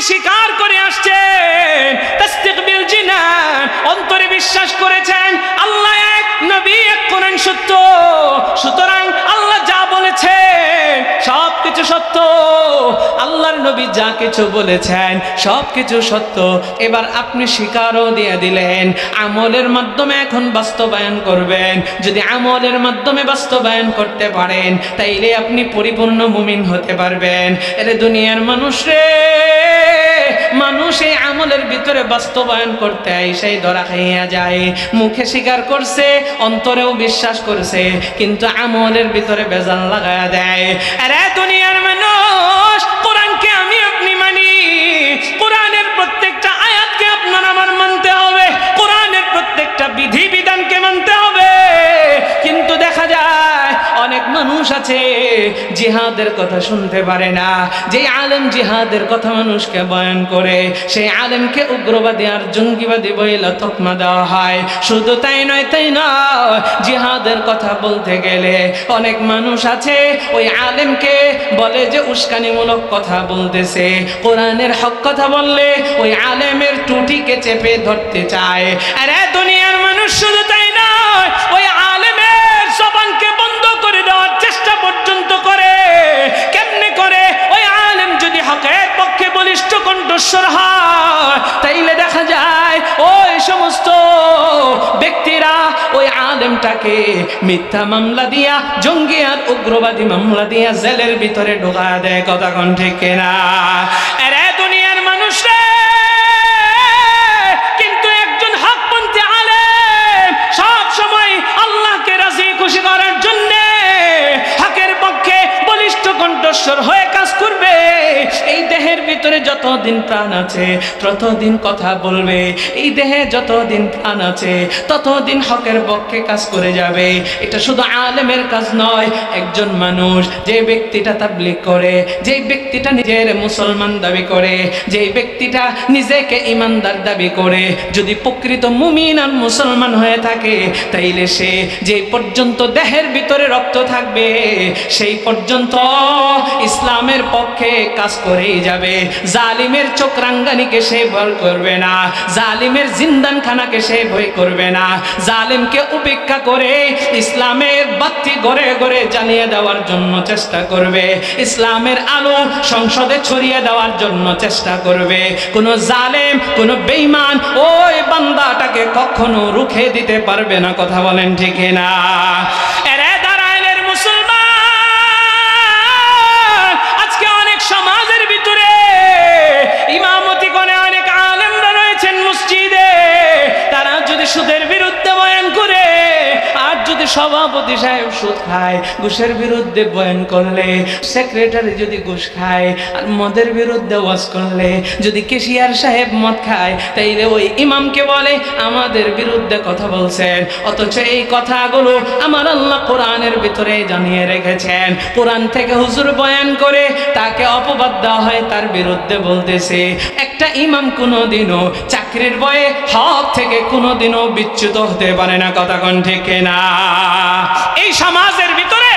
স্বীকার করে আসছেন, তাসদীক বিল জিনান, অন্তরে বিশ্বাস করেছেন আল্লাহ এক, নবী এক, কোরআন সত্য। সুতরাং আল্লাহ যা বলেছেন সবকিছু সত্য, আল্লাহর নবী যা কিছু বলেছেন সবকিছু সত্য। এবার আপনি স্বীকারও দিয়ে দিলেন, আমলের মাধ্যমে এখন বাস্তবায়ন করবেন। যদি আমলের মাধ্যমে বাস্তবায়ন করতে পারেন তাইলে আপনি পরিপূর্ণ মুমিন হতে পারবেন। এর দুনিয়ার মানুষ রে, মানুষ এই আমলের ভিতরে বাস্তবায়ন করতে সেই ধরা খাইয়া যায়। মুখে স্বীকার করছে, অন্তরেও বিশ্বাস করছে, কিন্তু আমলের ভিতরে বেজাল লাগায়া দেয়। আরে দুনিয়ার মানুষ, কোরআনকে আমি আপনি মানি, কোরআনের প্রত্যেকটা আয়াতকে আপনার আমার মানতে হবে, কোরআনের প্রত্যেকটা বিধি বিধানকে মানতে হবে। কিন্তু দেখা যায় অনেক মানুষ আছে জিহাদের কথা শুনতে পারে না। যে আলেম জিহাদের কথা মানুষকে বয়ান করে, সেই আলেমকে উগ্রবাদী আর জঙ্গিবাদী বইলা তকমা দেওয়া হয়। শুধু তাই নয়, জিহাদের কথা বলতে গেলে অনেক মানুষ আছে ওই আলেমকে বলে যে উস্কানিমূলক কথা বলতেছে। কোরআনের হক কথা বললে ওই আলেমের টুটিকে চেপে ধরতে চায়। আরে দুনিয়ার মানুষ, শুধু তাই নয়, ওই আলেমের জবানকে বন্ধ করে দেওয়ার চেষ্টা পর্যন্ত করে। কেমনে করে? ওই আলেম যদি হকের পক্ষে বলিষ্ঠ কণ্ঠস্বর হয় তাইলে দেখা যায় ওই সমস্ত ব্যক্তিরা ওই আলেমটাকে মিথ্যা মামলা দিয়া, জঙ্গি আর উগ্রবাদী মামলা দিয়া জেলের ভিতরে ঢোকা দেয়। কথা কোন ঠিক কিনা? আরে দুনিয়ার মানুষ রে, কিন্তু একজন হকপন্থী আলেম সব সময় আল্লাহকে রাজি খুশি করার জন্য হকের পক্ষে বলিষ্ঠ কণ্ঠস্বর হয়ে কাজ করবে। এই দেহের ভিতরে যতদিন প্রাণ আছে ততদিন কথা বলবে, এই দেহে যতদিন প্রাণ আছে ততদিন হকের পক্ষে কাজ করে যাবে। এটা শুধু আলেমের কাজ নয়, একজন মানুষ যে ব্যক্তিটা তাবলীগ করে, যে ব্যক্তিটা নিজের মুসলমান দাবি করে, যে ব্যক্তিটা নিজেকে ইমানদার দাবি করে, যদি প্রকৃত মুমিন আর মুসলমান হয়ে থাকে তাইলে সে যে পর্যন্ত দেহের ভিতরে রক্ত থাকবে সেই পর্যন্ত ইসলামের পক্ষে কাজ করেই যাবে। জালিমের চক্রাঙ্গানিকে সে ভয় করবে না, জালিমের জিন্দানখানাকে সে ভয় করবে না। জালিমকে উপেক্ষা করে ইসলামের বাতি ঘরে ঘরে জ্বালিয়ে দেওয়ার জন্য চেষ্টা করবে, ইসলামের আলো সংসদে ছড়িয়ে দেওয়ার জন্য চেষ্টা করবে। কোন জালেম, কোন বেঈমান ওই বান্দাটাকে কখনো রুখে দিতে পারবে না। কথা বলেন ঠিক না? এরে দাঁড়াইলের মুসলমান, আজকে অনেক সমাজের ভিতরে ইমামতি করে অনেক আলেমরা রয়েছেন মসজিদে, তারা যদি সুদের বিরুদ্ধে বয়ান করে, আর যদি সভাপতি সাহেব সুদ খায়, ঘুষের বিরুদ্ধে বয়ান করলে, সেক্রেটারি যদি ঘুষ খায় আর মদের বিরুদ্ধে ওয়াজ করলে, যদি কেশিয়ার সাহেব মদ খায় তাইলে ওই ইমামকে বলে আমাদের বিরুদ্ধে কথা বলছেন। অথচ এই কথাগুলো আমার আল্লাহ কোরআনের ভিতরে জানিয়ে রেখেছেন। কোরআন থেকে হুজুর বয়ান করে তাকে অপবাদ দেওয়া হয়, তার বিরুদ্ধে বলতেছে। একটা ইমাম কোনোদিনও চাকরির ভয়ে হক থেকে কোনোদিনও বিচ্যুত হতে পারে না। কথা কোন ঠিক না? এই সমাজের ভিতরে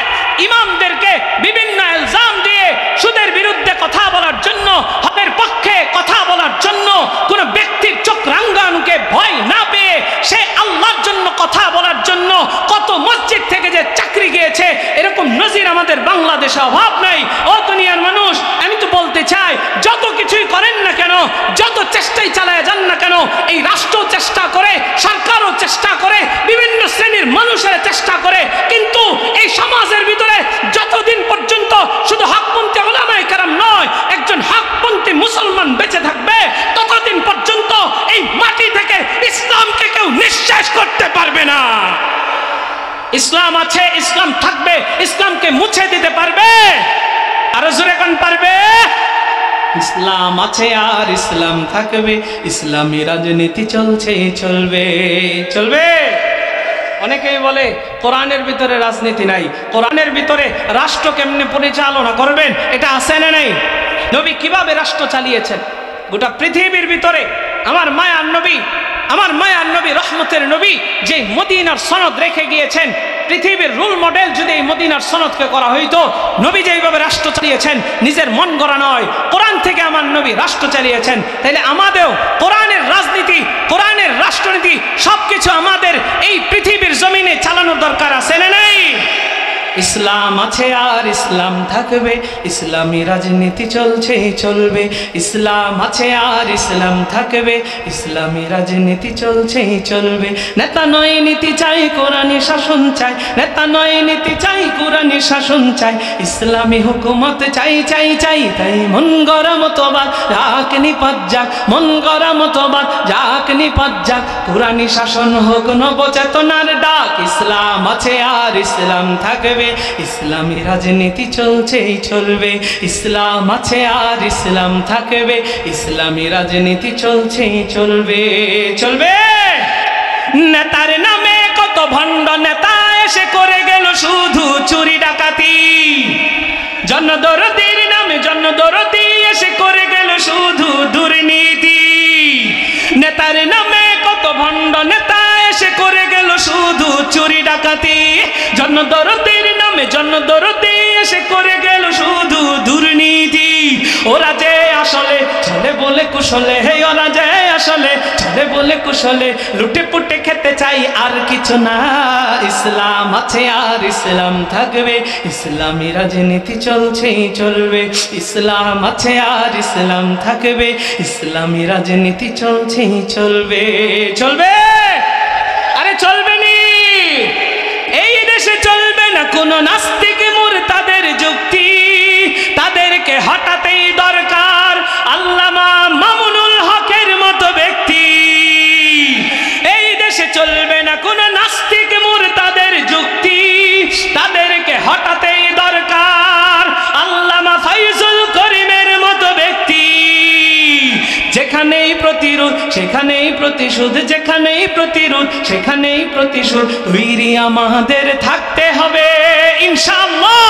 ইমামদেরকে বিভিন্ন ইলজাম দিয়ে সুদের বিরুদ্ধে কথা বলার জন্য, হকের পক্ষে কথা বলার জন্য কোন ব্যক্তির চক্রাঙ্গনকে ভয় না পেয়ে সে আল্লাহর জন্য কথা বলার জন্য কত মসজিদ থেকে যে চাকরি গিয়েছে, এরকম নজির আমাদের বাংলাদেশে অভাব নাই। ও দুনিয়ার মানুষ, আমি তো বলতে চাই, যত কিছুই করেন না কেন, যত চেষ্টাই চালায় যান না কেন, এই রাষ্ট্র চেষ্টা করে, সরকারও চেষ্টা করে, বিভিন্ন শ্রেণীর মানুষের চেষ্টা করে, কিন্তু এই সমাজের ভিতরে যতদিন পর্যন্ত শুধু হকপন্থী উলামায়ে কেরাম নয়, একজন হকপন্থী মুসলমান বেঁচে থাকবে, ততদিন পর্যন্ত এই মাটি থেকে ইসলামকে কেউ নিঃশেষ করতে পারবে না। ইসলাম আছে, ইসলাম থাকবে, ইসলামকে মুছে দিতে পারবে? আরো জোরে কোন পারবে? ইসলাম আছে আর ইসলাম থাকবে, ইসলামী রাজনীতি চলছে, চলবে, চলবে। অনেকেই বলে কোরআনের ভিতরে রাজনীতি নাই, কোরআনের ভিতরে রাষ্ট্র কেমনে পরিচালনা করবেন এটা আছে না নাই? নবী কিভাবে রাষ্ট্র চালিয়েছেন গোটা পৃথিবীর ভিতরে? আমার মায়ার নবী, আমার মায়ার নবী, রহমতের নবী, যে মদিনার সনদ রেখে গিয়েছেন, পৃথিবীর রোল মডেল যদি এই মদিনার সনদকে করা হইতো, নবী যেইভাবে রাষ্ট্র চালিয়েছেন নিজের মন গড়া নয়, কোরআন থেকে আমার নবী রাষ্ট্র চালিয়েছেন, তাইলে আমাদেরও কোরআনের রাজনীতি, কোরআনের রাষ্ট্রনীতি সবকিছু আমাদের এই পৃথিবীর জমিনে চালানোর দরকার আছে না নাই? ইসলাম আছে আর ইসলাম থাকবে, ইসলামী রাজনীতি চলছে চলবে। ইসলাম আছে আর ইসলাম থাকবে, ইসলামী রাজনীতি চলছে চলবে। নেতা নয় নীতি চাই, কোরআনী শাসন চাই, নেতা নয় নীতি চাই, কোরআনী শাসন চাই, ইসলামী হুকুমত চাই চাই চাই। তাই মন গড়া মতবাদ যাক নিপাত যাক, মন গড়া মতবাদ যাক নিপাত যাক, কোরআনী শাসন হোক নবচেতনার ডাক। ইসলাম আছে আর ইসলাম থাকবে, ইসলামী রাজনীতি চলছেই চলবে। ইসলাম আছে আর ইসলাম থাকবে, ইসলামী রাজনীতি চলছেই চলবে চলবে। নেতার নামে কত ভণ্ড নেতা এসে করে গেল শুধু চুরি ডাকাতি, জনদরদির নামে জনদরদি এসে করে গেল শুধু দুর্নীতি। নেতার নামে কত ভণ্ড নেতা এসে করে গেল শুধু চুরি ডাকাতি, জনদরদির নামে জনদরদি এসে করে গেল শুধু দুর্নীতি। ওরা যে আসলে চলে বলে কুশলে, হে ওরা যে আসলে চলে বলে কুশলে, লুটে পুটে খেতে চাই আর কিছু না। ইসলাম আছে আর ইসলাম থাকবে, ইসলামী রাজনীতি চলছেই চলবে। ইসলাম আছে আর ইসলাম থাকবে, ইসলামী রাজনীতি চলছেই চলবে চলবে। আরে চলবে নি, এই দেশে চলবে না কোন নাস্তিক মুরতাদের যুক্তি, তাদেরকে হটাতেই দরকার আল্লামা মামুনুল হকের মতো ব্যক্তি। এই দেশে চলবে না কোন নাস্তিক মুরতাদের যুক্তি, তাদেরকে হটাতেই দরকার আল্লামা ফাইজুল করিমের মতো ব্যক্তি। যেখানেই প্রতিরোধ সেখানেই প্রতিশোধ, যেখানেই প্রতিরোধ সেখানেই প্রতিশোধ, তৈরি আমাদের থাকতে হবে ইনশাআল্লাহ।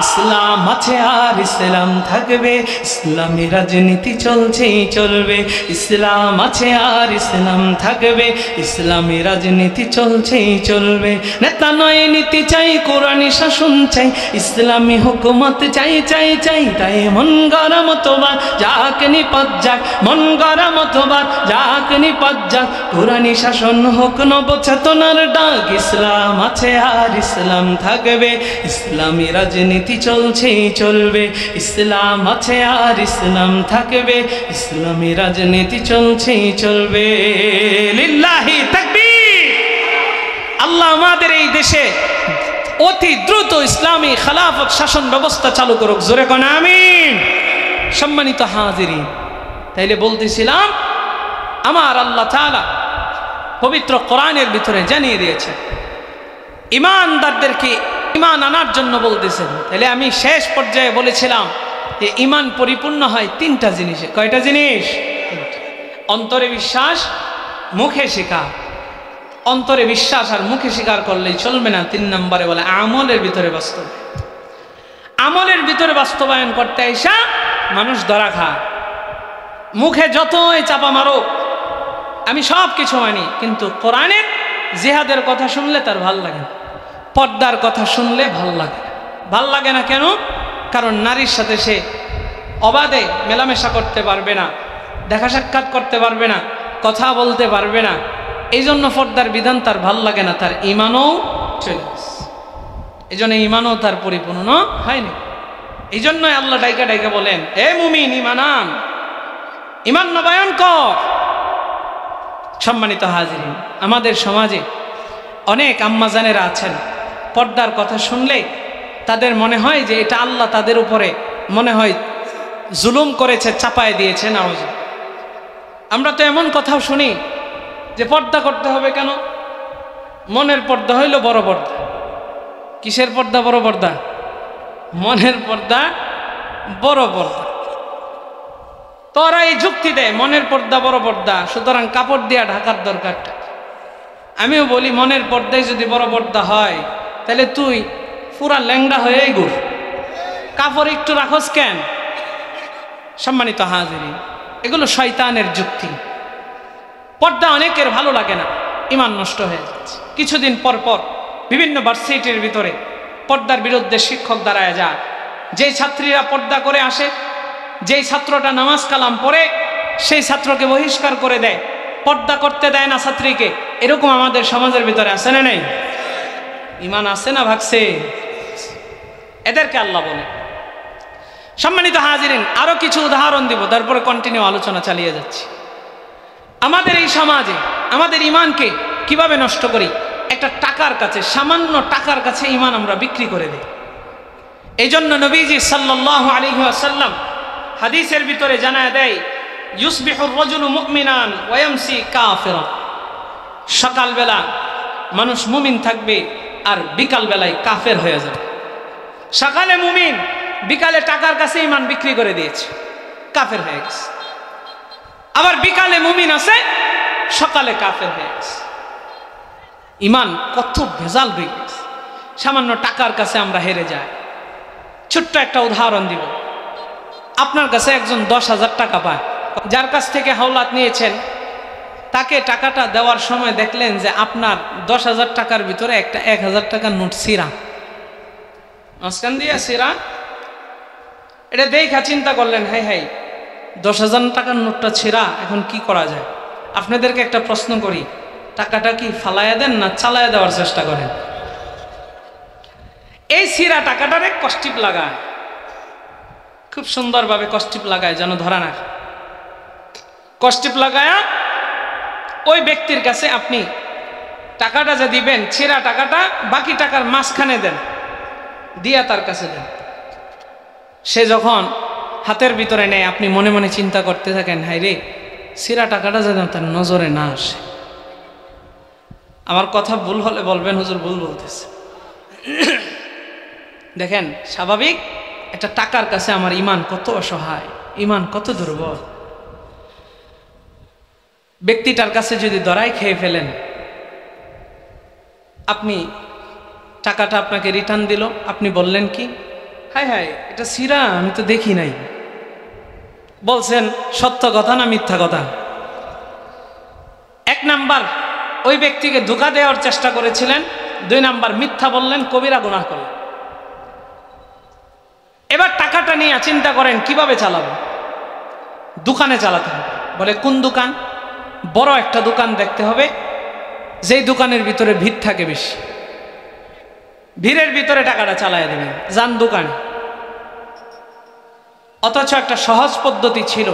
ইসলাম আছে আর ইসলাম থাকবে, ইসলামী রাজনীতি চলছেই চলবে। ইসলাম আছে আর ইসলাম থাকবে, ইসলামী রাজনীতি চলছেই চলবে। নেতা নয় নীতি চাই, কোরআনী শাসন চাই, ইসলামী হুকুমত চাই চাই চাই। তাই মন গড়া মতবাদ যাক নিপাত যাক, মন গড়া মতবাদ যাক নিপাত যাক, কোরআনী শাসন হোক নবচেতনার ডাক। ইসলাম আছে আর ইসলাম থাকবে, ইসলামী রাজনীতি চলছেই চলবে। ইসলাম আছে আর ইসলাম থাকবে, ইসলামী রাজনীতি চলছেই চলবে। লিল্লাহি তাকবীর। আল্লাহ আমাদের এই দেশে অতি দ্রুত ইসলামী খেলাফত শাসন ব্যবস্থা চালু করুক, জোরে কোন আমিন। সম্মানিত হাজিরিন, তাইলে বলতেছিলাম আমার আল্লাহ তাআলা পবিত্র কোরআনের ভিতরে জানিয়ে দিয়েছেন ঈমানদারদেরকে ঈমান আনার জন্য বলতেছেন। তাহলে আমি শেষ পর্যায়ে বলেছিলাম যে ঈমান পরিপূর্ণ হয় তিনটা জিনিসে। কয়টা জিনিস? অন্তরে বিশ্বাস, মুখে স্বীকার। অন্তরে বিশ্বাস আর মুখে স্বীকার করলেই চলবে না। 3 নম্বরে বলে আমলের ভিতরে বাস্তবায়ন। আমলের ভিতরে বাস্তবায়ন করতে আইসা মানুষ ধরা খায়। মুখে যতই চাপা মারো আমি সব কিছু মানি, কিন্তু কোরআনের জিহাদের কথা শুনলে তার ভাল লাগে না, পর্দার কথা শুনলে ভাল লাগে না। ভাল লাগে না কেন? কারণ নারীর সাথে সে অবাধে মেলামেশা করতে পারবে না, দেখা সাক্ষাৎ করতে পারবে না, কথা বলতে পারবে না। এই জন্য পর্দার বিধান তার ভাল লাগে না, তার ঈমানও চলে আসে। এই জন্য ঈমানও তার পরিপূর্ণ হয়নি। এই জন্যই আল্লাহ ডাইকা ডাইকা বলেন, এ মুমিন ঈমান আন, ঈমান নবায়ন কর। সম্মানিত হাজিরিন, আমাদের সমাজে অনেক আম্মাজানেরা আছেন, পর্দার কথা শুনলে তাদের মনে হয় যে এটা আল্লাহ তাদের উপরে মনে হয় জুলুম করেছে, চাপায় দিয়েছে। নাউজ। আমরা তো এমন কথাও শুনি যে পর্দা করতে হবে কেন? মনের পর্দা হইল বড় পর্দা। কিসের পর্দা বড় পর্দা? মনের পর্দা বড় পর্দা। তোরা এই যুক্তি দেয় মনের পর্দা বড় পর্দা, সুতরাং কাপড় দিয়া ঢাকার দরকারটা। আমিও বলি মনের পর্দায় যদি বড় পর্দা হয় তাহলে তুই পুরা ল্যাংড়া হয়েই ঘুর, কাপড় একটু রাখস কেন? সম্মানিত হাজিরিন, এগুলো শয়তানের যুক্তি। পর্দা অনেকের ভালো লাগে না, ঈমান নষ্ট হয়ে যাচ্ছে। কিছুদিন পর পর বিভিন্ন ভার্সিটির ভিতরে পর্দার বিরুদ্ধে শিক্ষক দাঁড়ায় যায়, যেই ছাত্রীরা পর্দা করে আসে, যেই ছাত্রটা নামাজ কালাম পড়ে সেই ছাত্রকে বহিষ্কার করে দেয়, পর্দা করতে দেয় না ছাত্রীকে। এরকম আমাদের সমাজের ভিতরে আছে না নেই? ইমান আছে না ভাগছে? এদেরকে আল্লাহ বলে। সম্মানিত হাজিরিন, আরো কিছু উদাহরণ দিব, তারপরে কন্টিনিউ আলোচনা চালিয়ে যাচ্ছি। আমাদের এই সমাজে আমাদের ইমানকে কিভাবে নষ্ট করি? একটা টাকার কাছে, সামান্য টাকার কাছে ইমান আমরা বিক্রি করে দিই। এই জন্য নবীজি সাল্লাল্লাহু আলাইহি ওয়াসাল্লাম হাদিসের ভিতরে জানায় দেয়, ইউসবিহুর রাজুলু মুমিনান ওয়া ইয়ামসি কাফিরা। সকালবেলা মানুষ মুমিন থাকবে আর বিকাল বেলায় কাফের হয়ে যাবে। সকালে মুমিন, বিকালে টাকার কাছে ইমান বিক্রি করে দিয়েছে, কাফের হয়ে গেছে। আবার বিকালে মুমিন আছে, সকালে কাফের হয়ে গেছে। ইমান কত ভেজাল হয়ে গেছে, সামান্য টাকার কাছে আমরা হেরে যাই। ছোট্ট একটা উদাহরণ দিব। আপনার কাছে একজন 10,000 টাকা পায়, যার কাছ থেকে হাওলাত নিয়েছেন তাকে টাকাটা দেওয়ার সময় দেখলেন যে আপনার 10,000 টাকার ভিতরে একটা 1,000 টাকার নোট ছিঁড়া, মাঝখান দিয়ে ছিঁড়া। এটা দেখা চিন্তা করলেন, হাই হাই 10,000 টাকার নোটটা ছিঁড়া, এখন কি করা যায়? আপনাদেরকে একটা প্রশ্ন করি, টাকাটা কি ফালাইয়া দেন না চালাইয়া দেওয়ার চেষ্টা করেন? এই ছিঁড়া টাকাটারে কষ্টিপ লাগায়, খুব সুন্দরভাবে কষ্টিপ লাগায়, যেন ধরা না। কষ্টিপ লাগায়া ওই ব্যক্তির কাছে আপনি টাকাটা যে দিবেন, ছিঁড়া টাকাটা বাকি টাকার মাঝখানে দেন, দিয়া তার কাছে দেন। সে যখন হাতের ভিতরে নেয়, আপনি মনে মনে চিন্তা করতে থাকেন, হাই রে ছিঁড়া টাকাটা যেন তার নজরে না আসে। আমার কথা ভুল হলে বলবেন, হুজুর ভুল বলতেছে। দেখেন, স্বাভাবিক একটা টাকার কাছে আমার ইমান কত অসহায়, ইমান কত দুর্বল। ব্যক্তিটার কাছে যদি দরাই খেয়ে ফেলেন, আপনি টাকাটা আপনাকে রিটার্ন দিল, আপনি বললেন কি, হাই হাই এটা ছিঁড়া, আমি তো দেখি নাই। বলছেন সত্য কথা না মিথ্যা কথা? 1 নাম্বার ওই ব্যক্তিকে ধোঁকা দেওয়ার চেষ্টা করেছিলেন, 2 নাম্বার মিথ্যা বললেন, কবিরা গুনাহ করলেন। এবার টাকাটা নিয়ে চিন্তা করেন কিভাবে চালাবো। দোকানে চালাতে হবে। বলে কোন দোকান? বড় একটা দোকান দেখতে হবে, যেই দোকানের ভিতরে ভিড় থাকে বেশি, ভিড়ের ভিতরে টাকাটা চালায় দেবেন, যান দোকানে। অথচ একটা সহজ পদ্ধতি ছিল।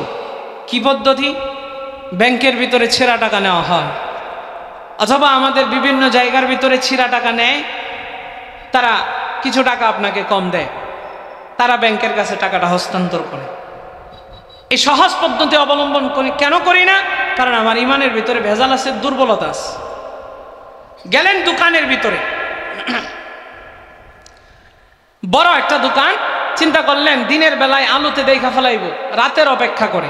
কি পদ্ধতি? ব্যাংকের ভিতরে ছেঁড়া টাকা নেওয়া হয়, অথবা আমাদের বিভিন্ন জায়গার ভিতরে ছিঁড়া টাকা নেয়, তারা কিছু টাকা আপনাকে কম দেয়, তারা ব্যাংকের কাছে টাকাটা হস্তান্তর করে। এই সহজ পদ্ধতি অবলম্বন করি কেন করি না? কারণ আমার ইমানের ভিতরে ভেজাল আছে, দুর্বলতা আছে। গেলেন দোকানের ভিতরে, বড় একটা দোকান, চিন্তা করলেন দিনের বেলায় আলোতে দেখা ফেলাইব, রাতের অপেক্ষা করে।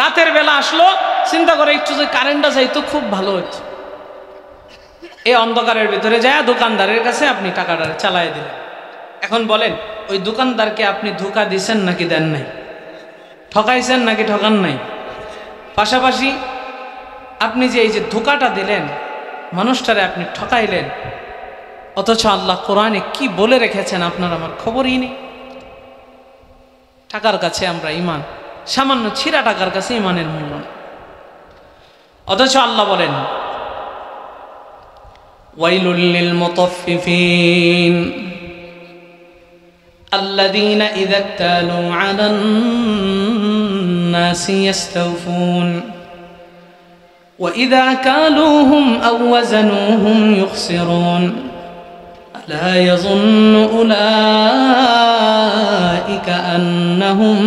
রাতের বেলা আসলো, চিন্তা করে একটু যে কারেন্টটা যাইতো খুব ভালো হতো। এই অন্ধকারের ভিতরে যায় দোকানদারের কাছে আপনি টাকাটা চালায় দিলেন। এখন বলেন, ওই দোকানদারকে আপনি ধোঁকা দিছেন নাকি দেন নাই? ঠকাইছেন নাকি ঠকান নাই? পাশাপাশি আপনি যে এই যে ধোঁকাটা দিলেন, মানুষটারে আপনি ঠকাইলেন, অথচ আল্লাহ কোরআনে কি বলে রেখেছেন আপনার আমার খবরই নেই। টাকার কাছে আমরা ইমান, সামান্য ছিঁড়া টাকার কাছে ইমানের মূল্য নেই। অথচ আল্লাহ বলেন, ওয়াইলুল লিল মুতাফফিফিন আল্লাযীনা ইযা ইক্তালু আলান নাসি ইস্তাওফুন ওয়া ইযা কালুহুম আও ওয়াজানুহুম ইখসিরুন لا يظن أولئك أنهم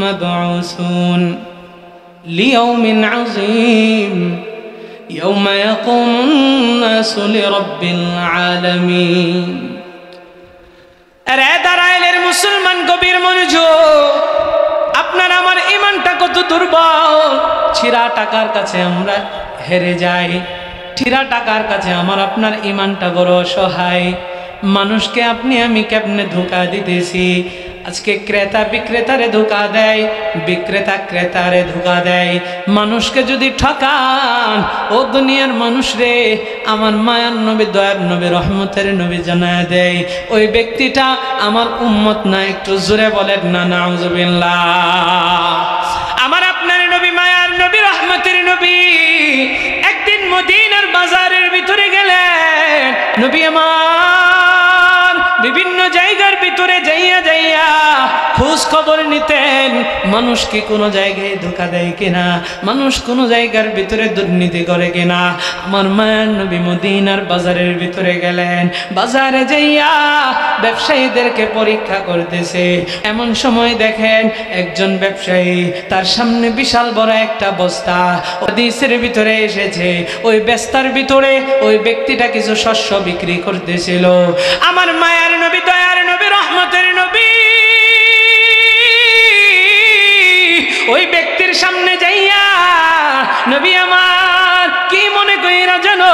مبعوثون ليوم عظيم يوم يقوم الناس لرب العالمين দাঁড়াইলের মুসলমান গভীর মনোযোগ। আপনার আমার ইমানটা কত দুর্বল। ছিঁড়া টাকার কাছে আমরা হেরে যাই, ছিঁড়া টাকার কাছে আমার আপনার ইমানটা বড় অসহায়। মানুষকে আপনি আমি কেমনে ধোঁকা দিতেছি। আজকে ক্রেতা বিক্রেতারে ধোঁকা দেয়, বিক্রেতা ক্রেতারে ধোঁকা দেয়। মানুষকে যদি ঠকান, ও দুনিয়ার মানুষ রে, আমার মায়ার নবী, দয়ার নবী, রহমতের নবী জানায় দেয় ওই ব্যক্তিটা আমার উম্মত না। একটু জোরে বলেন না নাউজুবিল্লাহ। আমার আপনার নবী, মায়ার নবী, রহমতের নবী একদিন মদিনার বাজারের ভিতরে গেলেন। নবী আমার বিভিন্ন জায়গার ভিতরে যাইয়া যাইয়া খোঁজ খবর নিতেন, মানুষ কি কোনো জায়গায় ধোঁকা দেয় কিনা, মানুষ কোনো জায়গার ভিতরে দুর্নীতি করে কিনা। আমার মায়ের নবী মদিনার বাজারের ভিতরে গেলেন, বাজারে যাইয়া ব্যবসায়ীদেরকে পরীক্ষা করতেছে। এমন সময় দেখেন একজন ব্যবসায়ী, তার সামনে বিশাল বড় একটা বস্তা, হাদিসের ভিতরে এসেছে ওই বস্তার ভিতরে ওই ব্যক্তিটা কিছু শস্য বিক্রি করতেছিল। আমার মায়ের নবী, দয়ার নবী, রহমতের নবী ওই ব্যক্তির সামনে যাইয়া নবী আমার কি মনে কইরা জানো,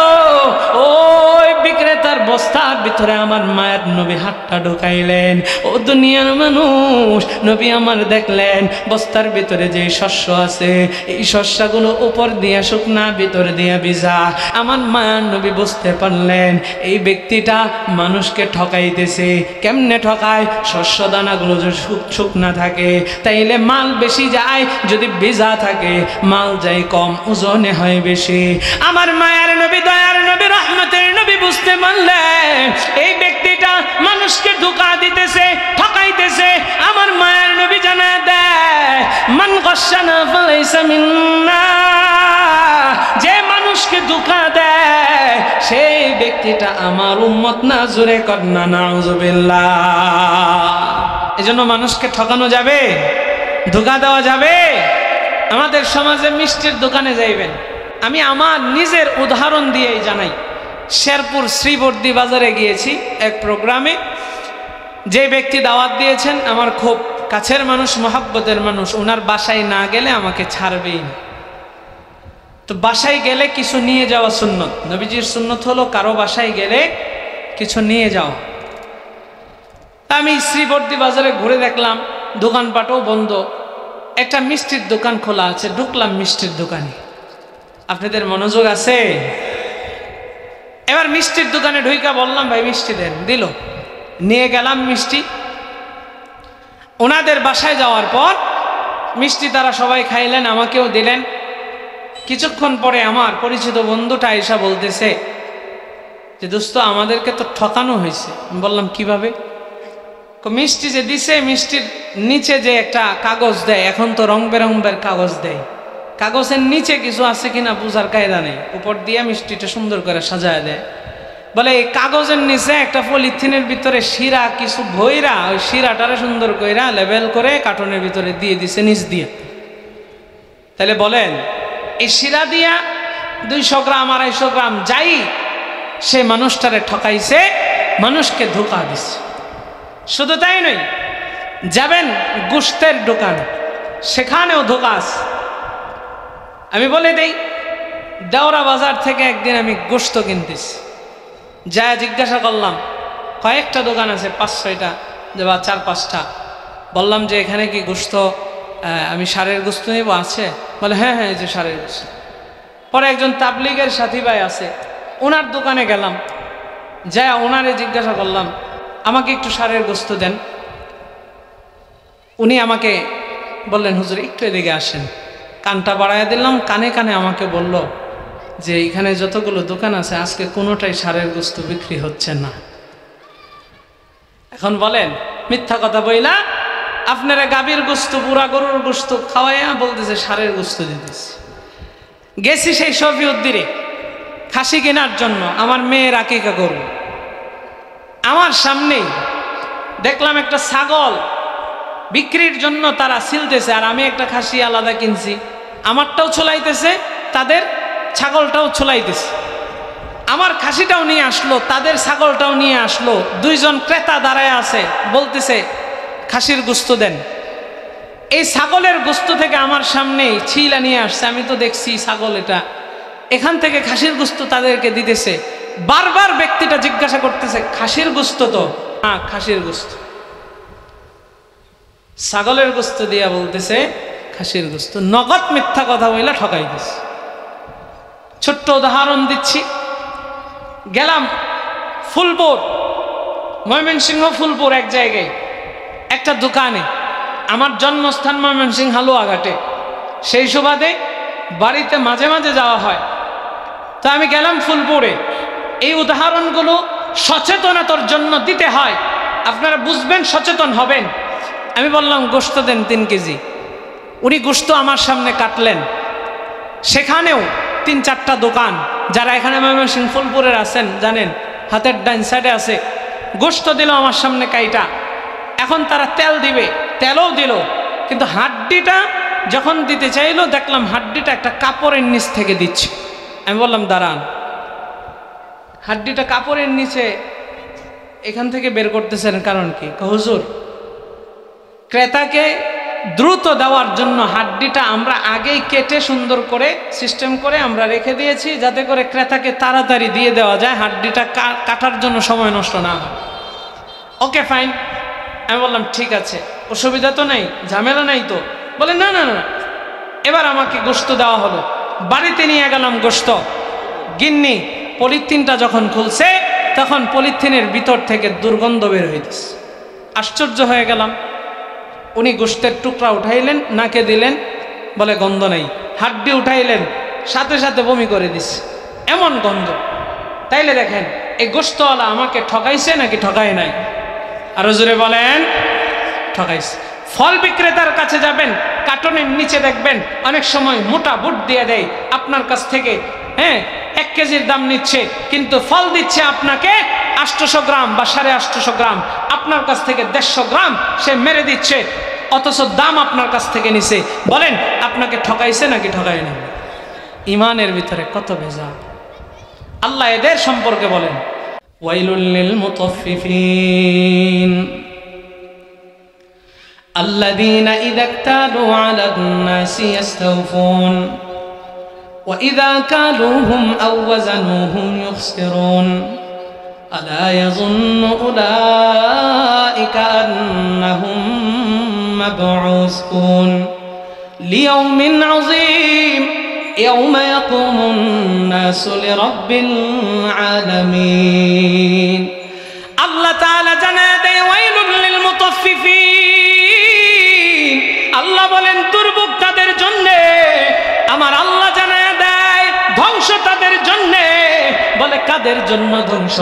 ওই বিক্রেতার বস্তার ভিতরে আমার মায়ের নবী হাতটা ঢুকাইলেন। ও দুনিয়ার মানুষ, নবী আমার দেখলেন বস্তার ভিতরে যে শস্য আছে, এই শস্যগুলো উপর দিয়া শুকনা, ভিতর দিয়া ভিজা। আমার মায়ের নবী বুঝতে পারলেন এই ব্যক্তিটা মানুষকে ঠকাইতেছে। কেমনে ঠকায়? শস্য দানাগুলো যদি শুকনা থাকে তাইলে মাল বেশি যায়, যদি ভিজা থাকে মাল যায় কম, ওজনে হয় বেশি। আমার মায়ের নবী, দয়ার নবী, রহমতের নবী বুঝতে পারলেন এই ব্যক্তিটা মানুষকে ধোঁকা দিতেছে, ঠকাইতেছে। আমার মায়ের নবী জানায় দেয়, মান গাশশানা ফালাইসা মিন্না, যে মানুষকে ধোঁকা দেয় সেই ব্যক্তিটা আমার উম্মত না। জোরে কর না নাউজুবিল্লাহ। এজন্য মানুষকে ঠকানো যাবে, ধোঁকা দেওয়া যাবে। আমাদের সমাজে মিষ্টির দোকানে যাইবেন, আমি আমার নিজের উদাহরণ দিয়েই জানাই। শেরপুর শ্রীবর্দী বাজারে গিয়েছি এক প্রোগ্রামে, যে ব্যক্তি দাওয়াত দিয়েছেন আমার খুব কাছের মানুষ, মহব্বতের মানুষ, ওনার বাসায় না গেলে আমাকে ছাড়বেই না। তো বাসায় গেলে কিছু নিয়ে যাওয়া সুন্নত, নবীজির সুন্নত হলো কারো বাসায় গেলে কিছু নিয়ে যাওয়া। আমি শ্রীবর্দী বাজারে ঘুরে দেখলাম দোকানপাটও বন্ধ, একটা মিষ্টির দোকান খোলা আছে। ঢুকলাম মিষ্টির দোকানে, আপনাদের মনোযোগ আছে? এবার মিষ্টির দোকানে ঢুইকা বললাম ভাই মিষ্টি দেন, দিল। নিয়ে গেলাম মিষ্টি। ওনাদের বাসায় যাওয়ার পর মিষ্টি তারা সবাই খাইলেন, আমাকেও দিলেন। কিছুক্ষণ পরে আমার পরিচিত বন্ধুটা এসে বলতেছে যে দোস্ত আমাদেরকে তো ঠকানো হয়েছে। আমি বললাম কিভাবে? মিষ্টি যে দিছে, মিষ্টির নিচে যে একটা কাগজ দেয়, এখন তো রং বেরঙের কাগজ দেয়, কাগজের নিচে কিছু আছে কিনা বুঝার কায়দা নেই, উপর দিয়ে মিষ্টিটা সুন্দর করে সাজায় দেয়। বলে এই কাগজের নিচে একটা পলিথিনের ভিতরে শিরা কিছু ভইরা, ওই শিরাটারে সুন্দর কইরা লেবেল করে কার্টনের ভিতরে দিয়ে দিছে নিচ দিয়ে। তাহলে বলেন এই শিরা দিয়া 200 গ্রাম 250 গ্রাম যাই, সে মানুষটারে ঠকাইছে, মানুষকে ধোঁকা দিছে। শুধু তাই নয়, যাবেন গোশতের দোকান, সেখানেও ধোঁকা আছে। আমি বলে দেই, দেওরা বাজার থেকে একদিন আমি গোশত কিনতেছি, যা জিজ্ঞাসা করলাম, কয়েকটা দোকান আছে 5-6টা বা 4-5টা। বললাম যে এখানে কি গোশত, আমি ষাঁড়ের গোশত নেব, আছে? বলে হ্যাঁ হ্যাঁ, এই যে ষাঁড়ের গোশত। পরে একজন তাবলিগের সাথী ভাই আছে, ওনার দোকানে গেলাম, যা ওনারে জিজ্ঞাসা করলাম আমাকে একটু ষাঁড়ের গোশত দেন। উনি আমাকে বললেন হুজুর একটু এদিকে আসেন। কানটা বাড়াইয়া দিলাম, কানে কানে আমাকে বলল যে এখানে যতগুলো দোকান আছে আজকে কোনোটাই ষাঁড়ের গোশত বিক্রি হচ্ছে না। এখন বলেন মিথ্যা কথা বইলা আপনারা গাভীর গোশত, বুড়া গরুর গোশত খাওয়াইয়া বলতেছে ষাঁড়ের গোশত দিতেছে। গেছি সেই শফিউদ্দিনে খাসি কেনার জন্য, আমার মেয়ের আকিকা করব। আমার সামনেই দেখলাম একটা ছাগল বিক্রির জন্য তারা ছিলতেছে, আর আমি একটা খাসি আলাদা কিনছি, আমারটাও ছোলাইতেছে, তাদের ছাগলটাও ছোলাইতেছে। আমার খাসিটাও নিয়ে আসলো, তাদের ছাগলটাও নিয়ে আসলো। 2 জন ক্রেতা দাঁড়ায় আছে, বলতেছে খাসির গোশত দেন। এই ছাগলের গোশত থেকে আমার সামনেই ছিলা নিয়ে আসছে, আমি তো দেখছি ছাগল, এটা এখান থেকে খাসির গোশত তাদেরকে দিতেছে। বারবার ব্যক্তিটা জিজ্ঞাসা করতেছে খাসির গোশত তো? হ্যাঁ খাসির গোশত। ছাগলের গোস্ত দিয়া বলতেছে খাসির গোস্ত, নগদ মিথ্যা কথা বইলা ঠকাই দিছে। ছোট্ট উদাহরণ দিচ্ছি, গেলাম ফুলপুর, ময়মনসিংহ ফুলপুর এক জায়গায় একটা দোকানে, আমার জন্মস্থান ময়মনসিংহ হালুয়াঘাটে, সেই সুবাদে বাড়িতে মাঝে মাঝে যাওয়া হয়। তো আমি গেলাম ফুলপুরে। এই উদাহরণগুলো সচেতনতার জন্য দিতে হয়, আপনারা বুঝবেন, সচেতন হবেন। আমি বললাম গোশত দেন 3 কেজি। উনি গোশত আমার সামনে কাটলেন। সেখানেও 3-4টা দোকান, যারা এখানে ময়মনসিংহ ফুলপুরের আছেন জানেন, হাতের ডাইন সাইডে আছে। গোশত দিল আমার সামনে কাইটা। এখন তারা তেল দিবে, তেলও দিল, কিন্তু হাড্ডিটা যখন দিতে চাইলো দেখলাম হাড্ডিটা একটা কাপড়ের নিচ থেকে দিচ্ছে। আমি বললাম দাঁড়ান, হাড্ডিটা কাপড়ের নিচে এখান থেকে বের করতেছেন কারণ কি? হুজুর, ক্রেতাকে দ্রুত দেওয়ার জন্য হাড্ডিটা আমরা আগেই কেটে সুন্দর করে সিস্টেম করে আমরা রেখে দিয়েছি, যাতে করে ক্রেতাকে তাড়াতাড়ি দিয়ে দেওয়া যায়, হাড্ডিটা কাটার জন্য সময় নষ্ট না হয়। Okay fine. আমি বললাম ঠিক আছে, অসুবিধা তো নেই, ঝামেলা নাই তো? বলে না না না। এবার আমাকে গোশত দেওয়া হলো, বাড়িতে নিয়ে গেলাম গোশত। গিন্নি পলিথিনটা যখন খুলছে তখন পলিথিনের ভিতর থেকে দুর্গন্ধ বের হইতেছে। আশ্চর্য হয়ে গেলাম। উনি গোশতের টুকরা উঠাইলেন, নাকে দিলেন, বলে গন্ধ নেই। হাড্ডি উঠাইলেন, সাথে সাথে বমি করে দিচ্ছে, এমন গন্ধ। তাইলে দেখেন এই গোশতওয়ালা আমাকে ঠকাইছে নাকি ঠকায় নাই? আরো জোরে বলেন, ঠকাইছে। ফল বিক্রেতার কাছে যাবেন, কার্টনের নিচে দেখবেন অনেক সময় মোটা বুট দিয়ে দেয় আপনার কাছ থেকে, হ্যাঁ 1 কেজির দাম নিচ্ছে, কিন্তু ফল দিচ্ছে আপনাকে 800 গ্রাম বা 850 গ্রাম, আপনার কাছ থেকে 150 গ্রাম সে মেরে দিচ্ছে, অথচ দাম আপনার কাছ থেকে নিছে। বলেন আপনাকে ঠকাইছে নাকি ঠকায় না? ইমানের ভিতরে কত ভেজাল। আল্লাহ এদের সম্পর্কে বলেন, ওয়াইলুল লিল মুতাফফিফিন আল্লাযীনা ইযা ইক্তালু আলান নাসি ইস্তাওফুন ওয়া ইযা কালুহুম আও ওয়াজানুহুম ইখসিরুন আলা ইয়াযুন্নু উলাইকা আন্নাহুম মাবউসুন লিয়াউমিন আযীম يوم يقوم الناس لرب العالمين আল্লাহ তাআলা জানায় দেয় ওয়াইলুল লিল মুতাফফিফিন। আল্লাহ বলেন দুর্ভোগ তাদের জন্য। আমার আল্লাহ জানায় দেয় ধ্বংস তাদের জন্য। বলে কাদের জন্য ধ্বংস?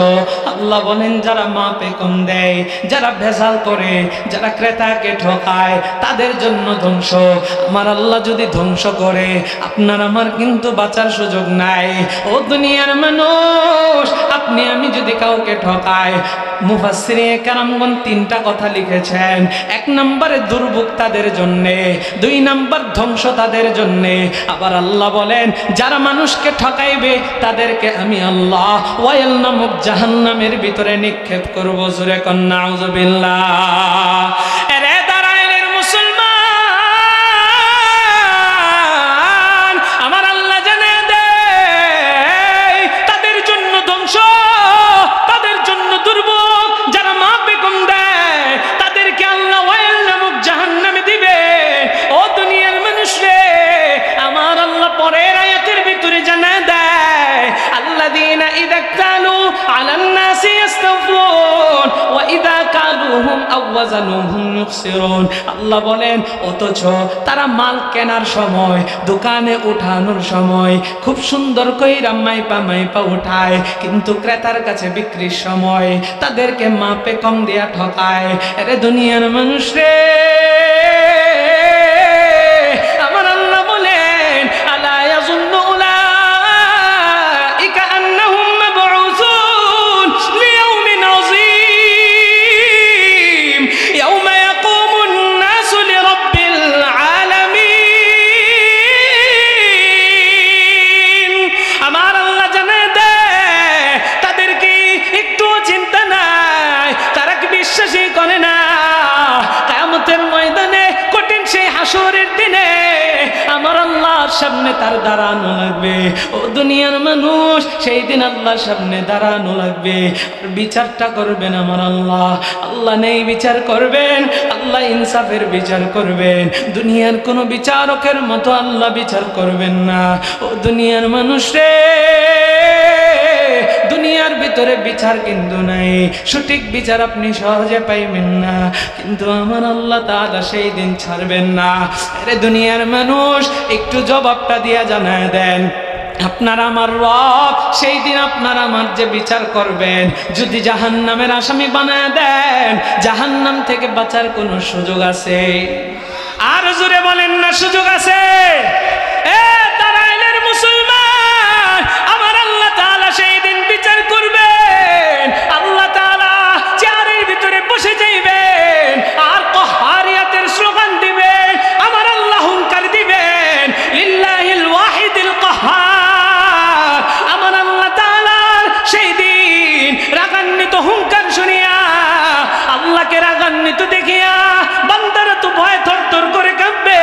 আল্লাহ বলেন যারা মাপে কম দেয়, যারা ভেজাল করে, যারা ক্রেতাকে ঠকায়, তাদের জন্য ধ্বংস। আমার আল্লাহ যদি ধ্বংস করে, আপনার আমার কিন্তু বাঁচার সুযোগ নাই। ও দুনিয়ার মানুষ, আপনি আমি যদি কাউকে ঠকাই, মুফাসসিরিনে কেরামগণ 3টা কথা লিখেছেন। 1 নম্বরে দুর্ভোগ তাদের জন্যে, 2 নম্বর ধ্বংস তাদের জন্যে। আবার আল্লাহ বলেন যারা মানুষকে ঠকাইবে তাদেরকে আমি আল্লাহ ওয়াইল নামক জাহান্নামের ভিতরে নিক্ষেপ করব। জোরে কন্না নাউযুবিল্লাহ। এরে দাঁড়াইলের মুসলমান, আমার আল্লাহ জানে দেয় তাদের জন্য ধ্বংস, তাদের জন্য দুর্ভোগ। যারা মাপে কম দেয় তাদেরকে আল্লাহ ওয়াইল নামক জাহান্নামে দিবে। ও দুনিয়ার মানুষ রে, আমার আল্লাহ পরের আয়াতের ভিতরে জানা দেয় আল্লাযীনা ইযা ইক্তালু আলান নাসি ইস্তাওফুন ওয়া ইযা কালুহুম আও ওয়াজানুহুম ইখসিরুন। আল্লাহ বলেন অথচ তারা মাল কেনার সময়, দোকানে উঠানোর সময় খুব সুন্দর কইরা মাইপা উঠায়, কিন্তু ক্রেতার কাছে বিক্রির সময় তাদেরকে মাপে কম দিয়া ঠকায়। আরে দুনিয়ার মানুষ রে, আমার আল্লাহ বলেন আলা ইয়াযুন্নু উলাইকা আন্নাহুম মাবউসুন লিয়াউমিন আযীম ইয়াওমা ইয়াকুমুন নাসু লিরাব্বিল আলামিন। আমার আল্লাহ জানে দেয় তাদেরকে একটু চিন্তা নাই, তারা কি বিশ্বাসই করে না কিয়ামতের ময়দানে কঠিন আল্লাহর সামনে তার দাঁড়ানো লাগবে। ও দুনিয়ার মানুষ, সেই দিন আল্লাহর সামনে দাঁড়ানো লাগবে। বিচারটা করবেন আমার আল্লাহ। আল্লাহ নেই বিচার করবেন, আল্লাহ ইনসাফের বিচার করবেন। দুনিয়ার কোন বিচারকের মতো আল্লাহ বিচার করবেন না। ও দুনিয়ার মানুষ রে, দুনিয়ার ভিতরে বিচার কিন্তু নাই, সঠিক বিচার আপনি সহজে পাইবেন না, কিন্তু আমার আল্লাহ তাআলা সেই দিন ছাড়বেন না। আরে দুনিয়ার মানুষ, একটু জবাবটা দিয়া জানায় দেন, আপনার আমার রব সেই দিন আপনার আমার যে বিচার করবেন, যদি জাহান্নামের আসামি বানায় দেন, জাহান্নাম থেকে বাঁচার কোনো সুযোগ আছে? আর জোরে বলেন না সুযোগ আছে? তারাইলের মুসলমান, আমার আল্লাহ তাআলা সেই দিন বিচার করবেন। আল্লাহ তাআলা চেয়ারের ভিতরে বসে যাইবেন আর কহারিয়াতের স্লোগান দিবেন। আমার আল্লাহ হুঙ্কার দিবেন, লিল্লাহিল ওয়াহিদিল কাহ্হার। আমার আল্লাহ তাআলার সেই দিন রাগান্বিত হুঙ্কার শুনিয়া, আল্লাহকে রাগান্বিত দেখিয়া বান্দারা তো ভয় থরথর করে কাঁপবে।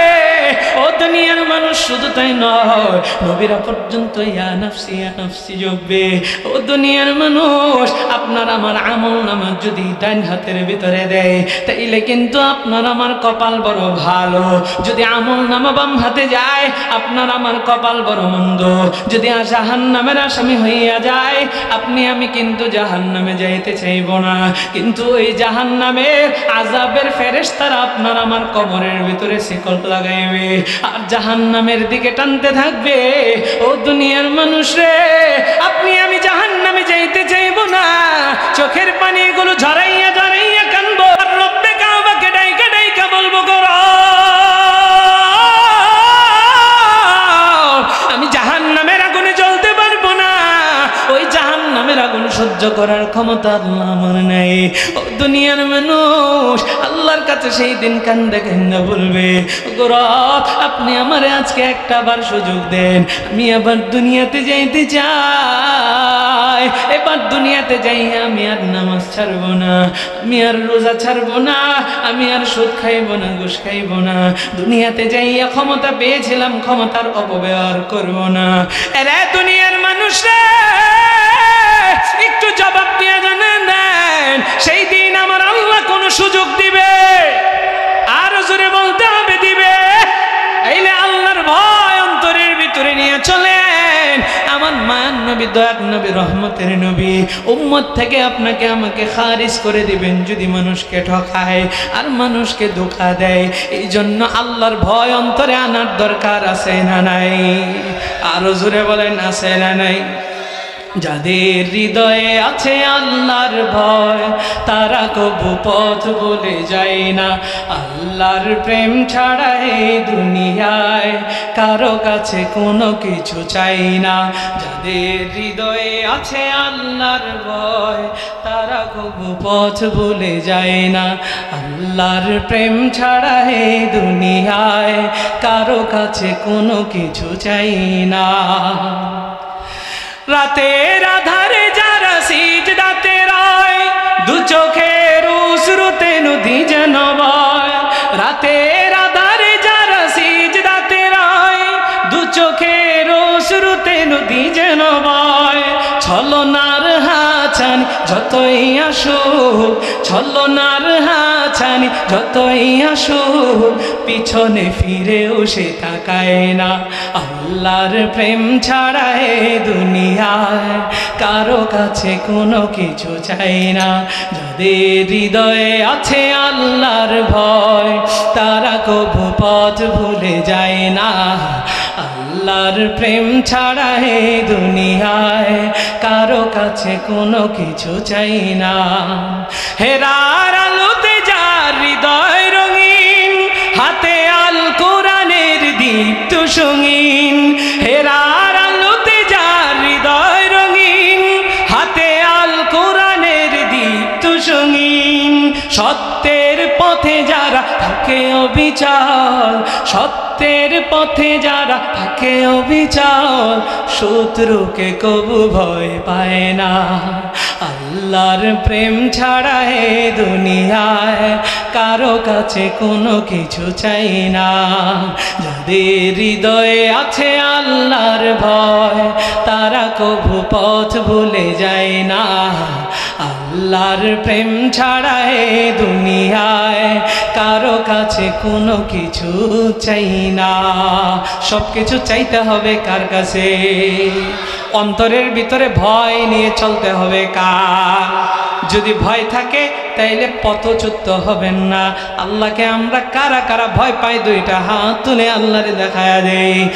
ও দুনিয়ার মানুষ, শুধু তাই নয়, নবীরা পর্যন্ত ইয়া নাফসি ইয়া নাফসি জপবে। ও দুনিয়ার মানুষ, আপনার আমার আমল নামা যদি ডান হাতের ভিতরে দেয়, তাইলে কিন্তু আপনার আমার কপাল বড় ভালো। যদি আমল নামা বাম হাতে যায়, আপনার আমার কপাল বড় মন্দ। যদি জাহান্নামের আসামি হইয়া যায়, আপনি আমি কিন্তু জাহান্নামে যাইতে চাইব না, কিন্তু ওই জাহান্নামের আযাবের ফেরেশতারা আপনার আমার কবরের ভিতরে শিকল লাগাইবে আর জাহান্নামের দিকে টানতে থাকবে। ও দুনিয়ার মানুষ রে, আপনি আমি জাহান্নামে যাইতে চাইব না, চোখের পানিগুলো ঝরাইয়া ঝরাইয়া কানবো আর রব্বে কাবাকে ডাইকা ডাইকা বলবো, করো আমি জাহান্নামের আগুনে জ্বলতে পারবো না, ওই জাহান্নামের আগুন সহ্য করার ক্ষমতা আল্লাহ আমার নাই। ও দুনিয়ার মানুষ, আল্লাহর কাছে সেই দিন কান্দে কান্দে বলবে, রব আপনি আমারে আজকে একটা বার সুযোগ দেন, আমি আবার দুনিয়াতে যাইতে চাই। এবার দুনিয়াতে যাই আমি আর নামাজ ছাড়বো না, আমি আর রোজা ছাড়বো না, আমি আর সুদ খাইবো না, ঘুষ খাইবো না। দুনিয়াতে যাইয়া ক্ষমতা পেয়েছিলাম, ক্ষমতার অপব্যবহার করবো না। এরা দুনিয়ার মানুষ রে, একটু জবাব দিয়ে জানেন দেন, সেই দিন আমার আল্লাহ কোন সুযোগ দিবে? আর জোরে বলতে হবে দিবে। এইলে আল্লাহর ভয় অন্তরের ভিতরে নিয়ে চলেন। আমার মায়ার নবী, দয়ার নবী, রহমতের নবী, উম্মত থেকে আপনাকে আমাকে খারিজ করে দিবেন যদি মানুষকে ঠকায় আর মানুষকে ধোঁকা দেয়। এই জন্য আল্লাহর ভয় অন্তরে আনার দরকার আছে না নাই? আরো জোরে বলেন, আছে না নাই? যাদের হৃদয়ে আছে আল্লাহর ভয়, তারা কবু পথ ভুলে যায় না। আল্লাহর প্রেম ছাড়া এই দুনিয়ায় কারো কাছে কোনো কিছু চাই না। যাদের হৃদয়ে আছে আল্লাহর ভয়, তারা কবু পথ ভুলে যায় না। আল্লাহর প্রেম ছাড়া এই দুনিয়ায় কারো কাছে কোনো কিছু চাই না। রাতের আধারে যারা সিজদাতে রয়, দু চোখের অশ্রুতে নদী যেন বয়। রাতের আধারে যারা সিজদাতে রয়, দু চোখের অশ্রুতে নদী যেন বয়। ছলনার হাছানি যতই আসুক, ছলনার হাছানি যতই আসুক, পিছনে ফিরেও সে তাকায় না। আল্লাহর প্রেম ছাড়া এ দুনিয়ায় কারো কাছে কোনো কিছু চাই না। যাদের হৃদয়ে আছে আল্লাহর ভয়, তারা কবু পথ ভুলে যায় না। আল্লাহর প্রেম ছাড়া এ দুনিয়ায় কারো কাছে কোনো কিছু চাই না। হেরার আলোতে যার হৃদয় রঙিন, হাতে আল কোরআনের দীপ্ত সঙ্গীন। হেরার আলোতে যার হৃদয় রঙিন, হাতে আল কোরআনের দীপ্ত সঙ্গীন। সত্যের পথে যারা থাকে অবিচল, সত্যের পথে যারা থাকে অবিচল, শত্রুকে কবু ভয় পায় না। আল্লাহর প্রেম ছাড়া এ দুনিয়ায় কারো কাছে কোনো কিছু চাই না। যাদের হৃদয়ে আছে আল্লাহর ভয় তারা কভু পথ ভুলে যায় না। আল্লাহর প্রেম ছাড়া এ দুনিয়ায় কারো কাছে কোনো কিছু চাই না। সব কিছু চাইতে হবে কার কাছে? অন্তরের ভিতরে ভয় নিয়ে চলতে হবে কার? যদি ভয় থাকে তাইলে পথচ্যুত হবেন না। আল্লাহকে আমরা কারা কারা ভয় পাই দুইটা হাত তুলে আল্লাহরে দেখায়া দেই।